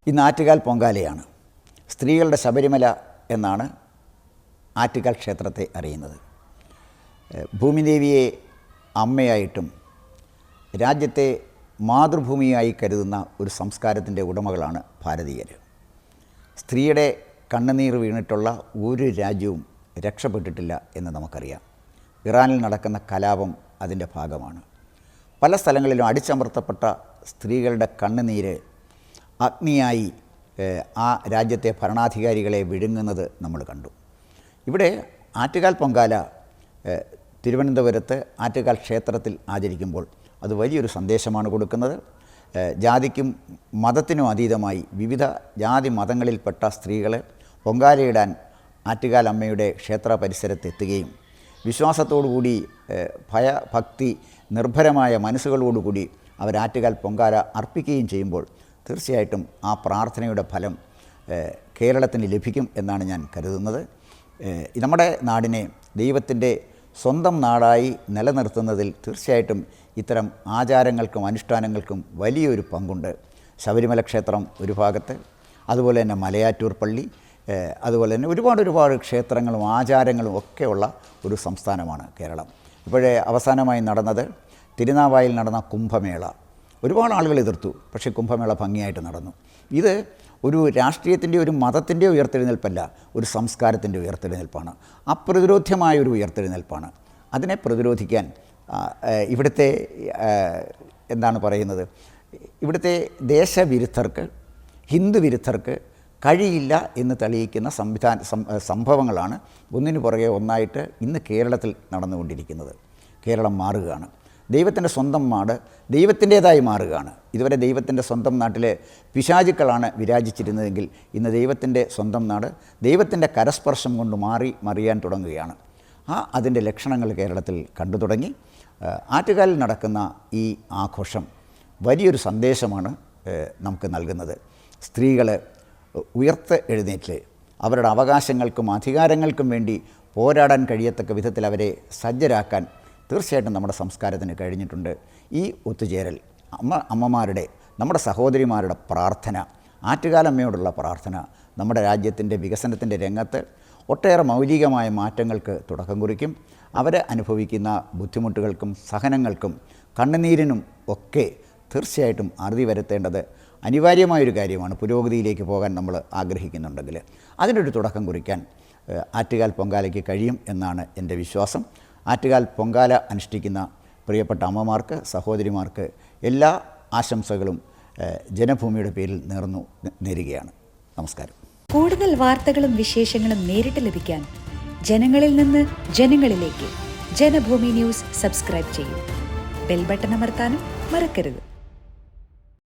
ഇന്ന് ആറ്റുകാൽ പൊങ്കാലയാണ്. സ്ത്രീകളുടെ ശബരിമല എന്നാണ് ആറ്റുകാൽ ക്ഷേത്രത്തെ അറിയുന്നത്. ഭൂമിദേവിയെ അമ്മയായിട്ടും രാജ്യത്തെ മാതൃഭൂമിയായി കരുതുന്ന ഒരു സംസ്കാരത്തിൻ്റെ ഉടമകളാണ് ഭാരതീയർ. സ്ത്രീയുടെ കണ്ണുനീർ വീണിട്ടുള്ള ഒരു രാജ്യവും രക്ഷപ്പെട്ടിട്ടില്ല എന്ന് നമുക്കറിയാം. ഇറാനിൽ നടക്കുന്ന കലാപം അതിൻ്റെ ഭാഗമാണ്. പല സ്ഥലങ്ങളിലും അടിച്ചമർത്തപ്പെട്ട സ്ത്രീകളുടെ കണ്ണുനീര് അഗ്നിയായി ആ രാജ്യത്തെ ഭരണാധികാരികളെ വിഴുങ്ങുന്നത് നമ്മൾ കണ്ടു. ഇവിടെ ആറ്റുകാൽ പൊങ്കാല തിരുവനന്തപുരത്ത് ആറ്റുകാൽ ക്ഷേത്രത്തിൽ ആചരിക്കുമ്പോൾ അത് വലിയൊരു സന്ദേശമാണ് കൊടുക്കുന്നത്. ജാതിക്കും മതത്തിനും അതീതമായി വിവിധ ജാതി മതങ്ങളിൽപ്പെട്ട സ്ത്രീകളെ പൊങ്കാലയിടാൻ ആറ്റുകാൽ അമ്മയുടെ ക്ഷേത്ര പരിസരത്തെത്തുകയും വിശ്വാസത്തോടുകൂടി ഭയഭക്തി നിർഭരമായ മനസ്സുകളോടുകൂടി അവർ ആറ്റുകാൽ പൊങ്കാല അർപ്പിക്കുകയും ചെയ്യുമ്പോൾ തീർച്ചയായിട്ടും ആ പ്രാർത്ഥനയുടെ ഫലം കേരളത്തിന് ലഭിക്കും എന്നാണ് ഞാൻ കരുതുന്നത്. നമ്മുടെ നാടിനെ ദൈവത്തിൻ്റെ സ്വന്തം നാടായി നിലനിർത്തുന്നതിൽ തീർച്ചയായിട്ടും ഇത്തരം ആചാരങ്ങൾക്കും അനുഷ്ഠാനങ്ങൾക്കും വലിയൊരു പങ്കുണ്ട്. ശബരിമല ക്ഷേത്രം ഒരു ഭാഗത്ത്, അതുപോലെ തന്നെ മലയാറ്റൂർ പള്ളി, അതുപോലെ തന്നെ ഒരുപാട് ക്ഷേത്രങ്ങളും ആചാരങ്ങളും ഒക്കെയുള്ള ഒരു സംസ്ഥാനമാണ് കേരളം. ഇപ്പോഴേ അവസാനമായി നടന്നത് തിരുനാവായിൽ നടന്ന കുംഭമേള. ഒരുപാട് ആളുകൾ എതിർത്തു, പക്ഷേ കുംഭമേള ഭംഗിയായിട്ട് നടന്നു. ഇത് ഒരു രാഷ്ട്രീയത്തിൻ്റെയോ ഒരു മതത്തിൻ്റെയോ ഉയർത്തെഴുന്നേൽപ്പല്ല, ഒരു സംസ്കാരത്തിൻ്റെ ഉയർത്തെഴുന്നേൽപ്പാണ്. അപ്രതിരോധ്യമായൊരു ഉയർത്തെഴുന്നേൽപ്പാണ്. അതിനെ പ്രതിരോധിക്കാൻ ഇവിടുത്തെ എന്താണ് പറയുന്നത്, ഇവിടുത്തെ ദേശവിരുദ്ധർക്ക്, ഹിന്ദു വിരുദ്ധർക്ക് കഴിയില്ല എന്ന് തെളിയിക്കുന്ന സംഭവങ്ങളാണ് ഒന്നിനു പുറകെ ഒന്നായിട്ട് ഇന്ന് കേരളത്തിൽ നടന്നുകൊണ്ടിരിക്കുന്നത്. കേരളം മാറുകയാണ്. ദൈവത്തിൻ്റെ സ്വന്തം നാട് ദൈവത്തിൻ്റേതായി മാറുകയാണ്. ഇതുവരെ ദൈവത്തിൻ്റെ സ്വന്തം നാട്ടിലെ പിശാചുക്കളാണ് വിരാജിച്ചിരുന്നതെങ്കിൽ ഇന്ന് ദൈവത്തിൻ്റെ സ്വന്തം നാട് ദൈവത്തിൻ്റെ കരസ്പർശം കൊണ്ട് മറിയാൻ തുടങ്ങുകയാണ്. അതിൻ്റെ ലക്ഷണങ്ങൾ കേരളത്തിൽ കണ്ടു തുടങ്ങി. ആറ്റുകാലിൽ നടക്കുന്ന ഈ ആഘോഷം വലിയൊരു സന്ദേശമാണ് നമുക്ക് നൽകുന്നത്. സ്ത്രീകൾ എഴുന്നേറ്റ് അവരുടെ അവകാശങ്ങൾക്കും അധികാരങ്ങൾക്കും വേണ്ടി പോരാടാൻ കഴിയത്തക്ക വിധത്തിൽ അവരെ സജ്ജരാക്കാൻ തീർച്ചയായിട്ടും നമ്മുടെ സംസ്കാരത്തിന് കഴിഞ്ഞിട്ടുണ്ട്. ഈ ഒത്തുചേരൽ അമ്മമാരുടെ, നമ്മുടെ സഹോദരിമാരുടെ പ്രാർത്ഥന, ആറ്റുകാലമ്മയോടുള്ള പ്രാർത്ഥന നമ്മുടെ രാജ്യത്തിൻ്റെ വികസനത്തിൻ്റെ രംഗത്ത് ഒട്ടേറെ മൗലികമായ മാറ്റങ്ങൾക്ക് തുടക്കം കുറിക്കും. അവർ അനുഭവിക്കുന്ന ബുദ്ധിമുട്ടുകൾക്കും സഹനങ്ങൾക്കും കണ്ണുനീരിനും ഒക്കെ തീർച്ചയായിട്ടും അറുതി വരുത്തേണ്ടത് അനിവാര്യമായൊരു കാര്യമാണ്. പുരോഗതിയിലേക്ക് പോകാൻ നമ്മൾ ആഗ്രഹിക്കുന്നുണ്ടെങ്കിൽ അതിനൊരു തുടക്കം കുറിക്കാൻ ആറ്റുകാൽ പൊങ്കാലയ്ക്ക് കഴിയും എന്നാണ് എൻ്റെ വിശ്വാസം. ആറ്റുകാൽ പൊങ്കാല അനുഷ്ഠിക്കുന്ന പ്രിയപ്പെട്ട അമ്മമാർക്ക്, സഹോദരിമാർക്ക് എല്ലാ ആശംസകളും ജനഭൂമിയുടെ പേരിൽ നേരുകയാണ്. നമസ്കാരം. കൂടുതൽ വാർത്തകളും വിശേഷങ്ങളും നേരിട്ട് ലഭിക്കാൻ ജനങ്ങളിൽ നിന്ന് ജനങ്ങളിലേക്ക് ജനഭൂമി ന്യൂസ് സബ്സ്ക്രൈബ് ചെയ്യൂ. ബെൽ ബട്ടൺ അമർത്താനും മറക്കരുത്.